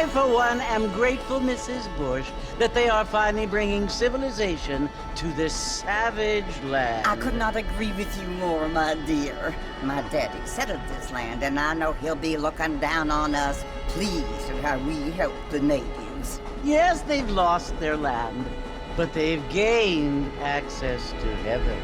for one, am grateful, Mrs. Bush, that they are finally bringing civilization to this savage land. I could not agree with you more, my dear. My daddy settled this land, and I know he'll be looking down on us, pleased at how we help the natives. Yes, they've lost their land, but they've gained access to heaven.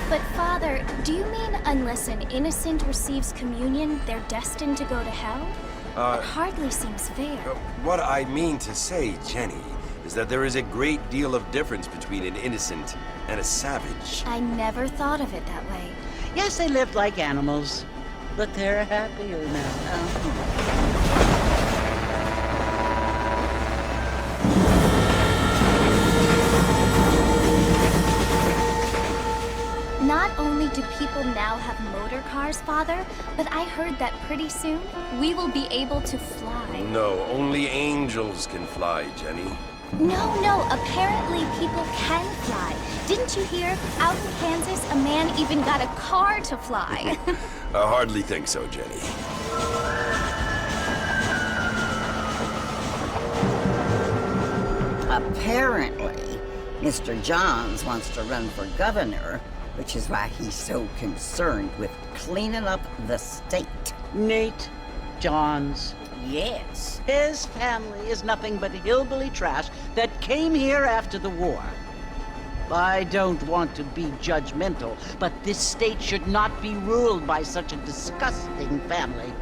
But Father, do you mean unless an innocent receives communion, they're destined to go to hell? It hardly seems fair. What I mean to say, Jenny, is that there is a great deal of difference between an innocent and a savage. I never thought of it that way. Yes, they lived like animals, but they're happier now. Not only do people now have motor cars, Father, but I heard that pretty soon we will be able to fly. No, only angels can fly, Jenny. No, apparently people can fly. Didn't you hear? Out in Kansas, a man even got a car to fly. I hardly think so, Jenny. Apparently, Mr. Johns wants to run for governor, which is why he's so concerned with cleaning up the state. Nate Johns. Yes. His family is nothing but hillbilly trash that came here after the war. I don't want to be judgmental, but this state should not be ruled by such a disgusting family.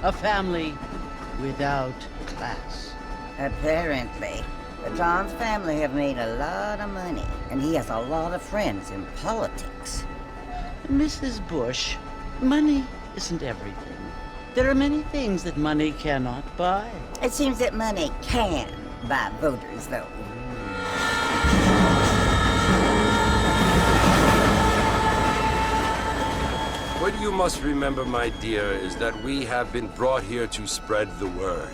A family without class. Apparently. The Johns family have made a lot of money, and he has a lot of friends in politics. Mrs. Bush, money isn't everything. There are many things that money cannot buy. It seems that money can buy voters, though. What you must remember, my dear, is that we have been brought here to spread the word.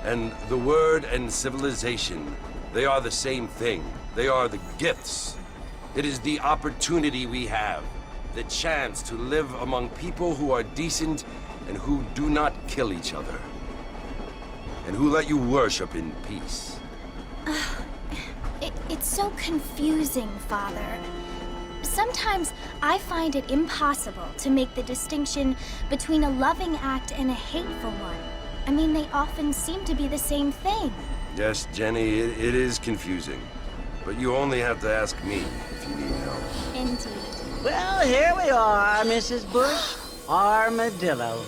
And the word and civilization, they are the same thing. They are the gifts. It is the opportunity we have, the chance to live among people who are decent and who do not kill each other, and who let you worship in peace. It's so confusing, Father. Sometimes I find it impossible to make the distinction between a loving act and a hateful one. I mean, they often seem to be the same thing. Yes, Jenny, it is confusing. But you only have to ask me if you need help. Indeed. Well, here we are, Mrs. Bush. Armadillo.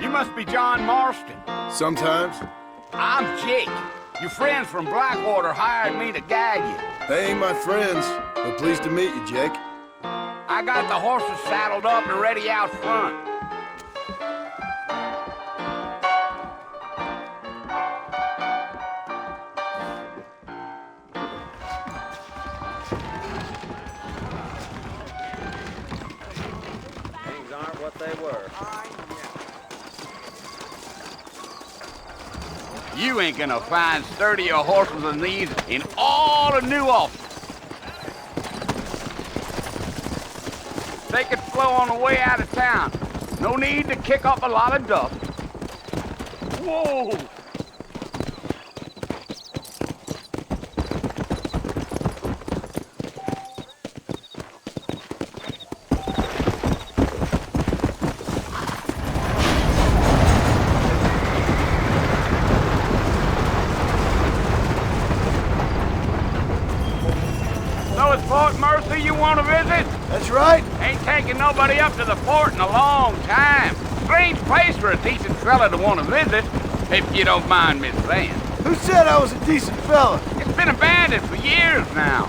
You must be John Marston. Sometimes. I'm Jake. Your friends from Blackwater hired me to guide you. They ain't my friends, but pleased to meet you, Jake. I got the horses saddled up and ready out front. Things aren't what they were. You ain't gonna find sturdier horses than these in all of New Ulster. Take it slow on the way out of town. No need to kick up a lot of dust. Whoa! visit? That's right. Ain't taken nobody up to the fort in a long time. Strange place for a decent fella to want to visit, if you don't mind me saying. Who said I was a decent fella? It's been abandoned for years now.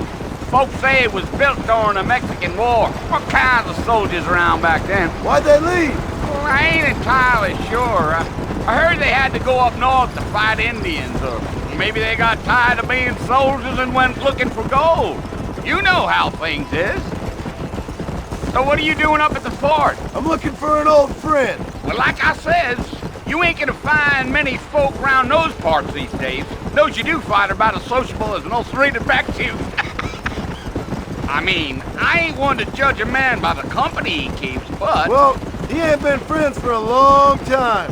Folks say it was built during the Mexican War. What kinds of soldiers around back then? Why'd they leave? Well, I ain't entirely sure. I heard they had to go up north to fight Indians, or maybe they got tired of being soldiers and went looking for gold. You know how things is. So what are you doing up at the fort? I'm looking for an old friend. Well, like I says, you ain't gonna find many folk around those parts these days. Those you do find are about as sociable as an old serrated Berkzian. I mean, I ain't one to judge a man by the company he keeps, but... Well, he ain't been friends for a long time.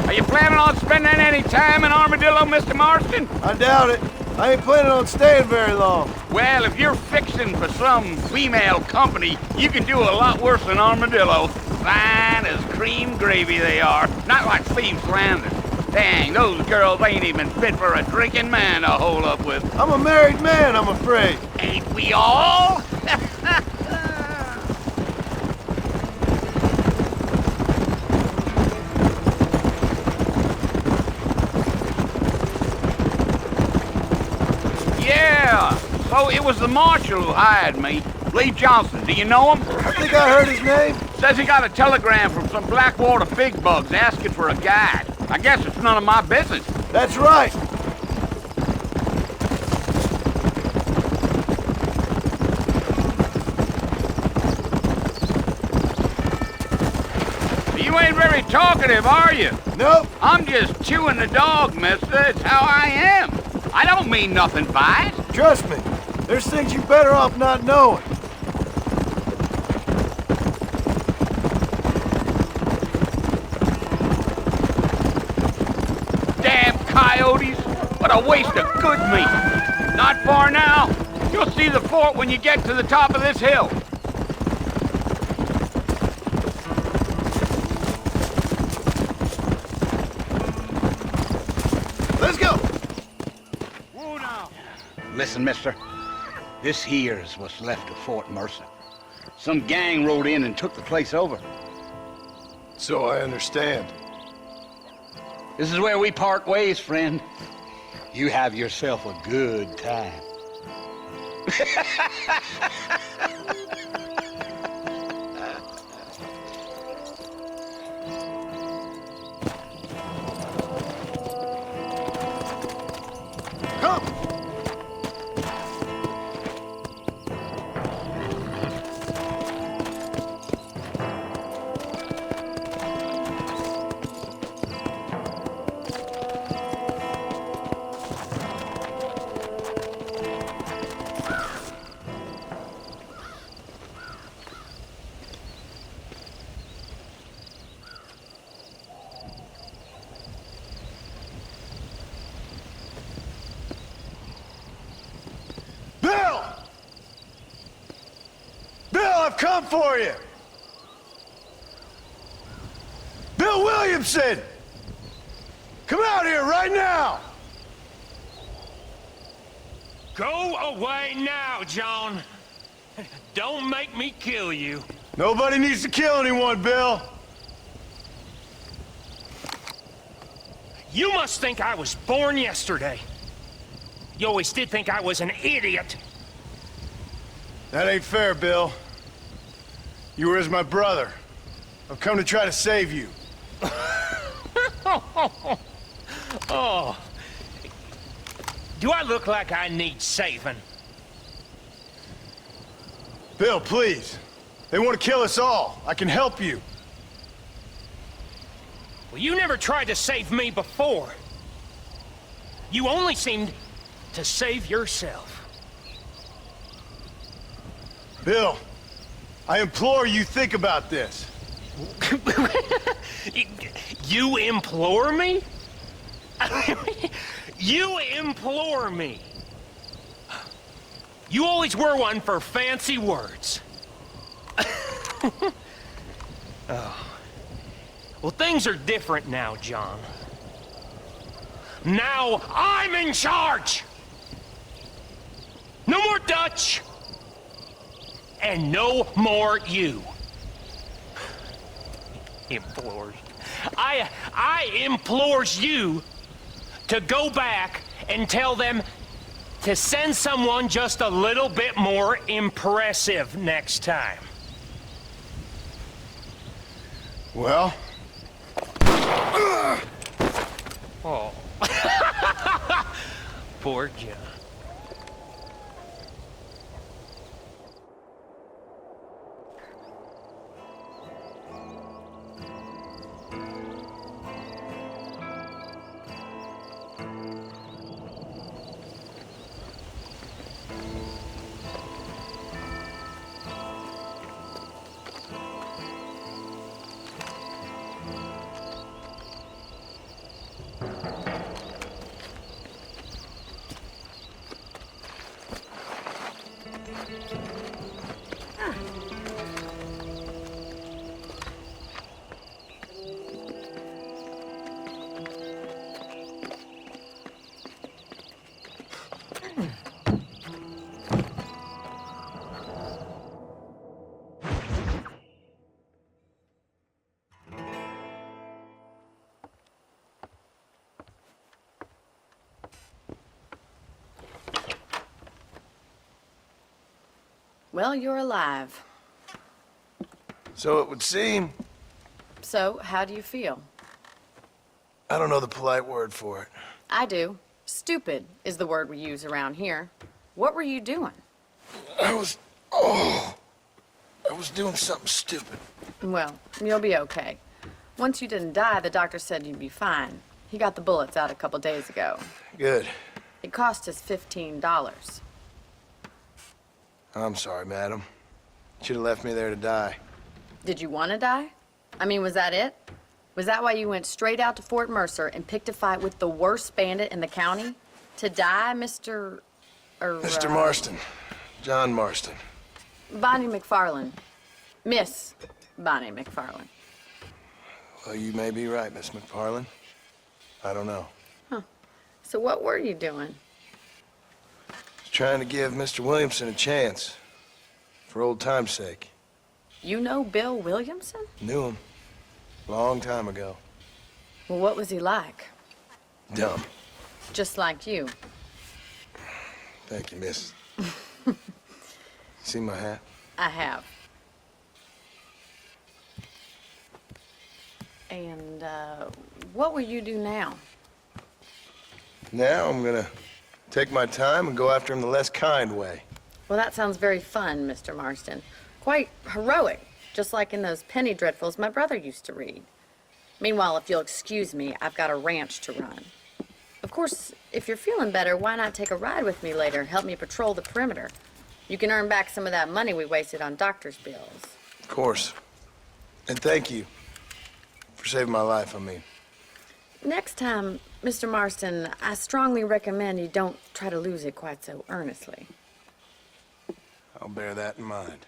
Are you planning on spending any time in Armadillo, Mr. Marston? I doubt it. I ain't planning on staying very long. Well, if you're fixing for some female company, you can do a lot worse than Armadillo. Fine as cream gravy they are. Not like Thieves Landing. Dang, those girls ain't even fit for a drinking man to hole up with. I'm a married man, I'm afraid. Ain't we all? Yeah, so it was the marshal who hired me. Lee Johnson, do you know him? I think I heard his name. Says he got a telegram from some Blackwater big bugs asking for a guide. I guess it's none of my business. That's right. You ain't very talkative, are you? Nope. I'm just chewing the dog, mister. It's how I am. I don't mean nothing by it. Trust me. There's things you're better off not knowing. Damn coyotes. What a waste of good meat. Not far now. You'll see the fort when you get to the top of this hill. Let's go. Whoa now. Listen, mister. This here is what's left of Fort Mercer. Some gang rode in and took the place over. So I understand. This is where we part ways, friend. You have yourself a good time. Come. I've come for you! Bill Williamson! Come out here right now! Go away now, John. Don't make me kill you. Nobody needs to kill anyone, Bill. You must think I was born yesterday. You always did think I was an idiot. That ain't fair, Bill. You were as my brother. I've come to try to save you. Oh. Do I look like I need saving? Bill, please. They want to kill us all. I can help you. Well, you never tried to save me before. You only seemed to save yourself. Bill, I implore you think about this. You implore me? You implore me? You always were one for fancy words. Oh. Well, things are different now, John. Now I'm in charge! No more Dutch! And no more you. Implores. I implores you to go back and tell them to send someone just a little bit more impressive next time. Well? Oh. Poor John. Well, you're alive. So it would seem. So, how do you feel? I don't know the polite word for it. I do. Stupid is the word we use around here. What were you doing? I was doing something stupid. Well, you'll be okay. Once you didn't die, the doctor said you'd be fine. He got the bullets out a couple days ago. Good. It cost us $15. I'm sorry, madam. Should have left me there to die. Did you want to die? I mean, was that it? Was that why you went straight out to Fort Mercer and picked a fight with the worst bandit in the county? To die, Mr. Mr. Marston. John Marston. Bonnie McFarland. Miss Bonnie McFarland. Well, you may be right, Miss McFarland. I don't know. So what were you doing? Trying to give Mr. Williamson a chance. For old time's sake. You know Bill Williamson? Knew him. Long time ago. Well, what was he like? Dumb. Just like you. Thank you, miss. See my hat? I have. And, what will you do now? Now I'm gonna take my time and go after him the less kind way. Well, that sounds very fun, Mr. Marston. Quite heroic, just like in those penny dreadfuls my brother used to read. Meanwhile, if you'll excuse me, I've got a ranch to run. Of course, if you're feeling better, why not take a ride with me later? Help me patrol the perimeter. You can earn back some of that money we wasted on doctor's bills. Of course. And thank you for saving my life, I mean. Next time, Mr. Marston, I strongly recommend you don't try to lose it quite so earnestly. I'll bear that in mind.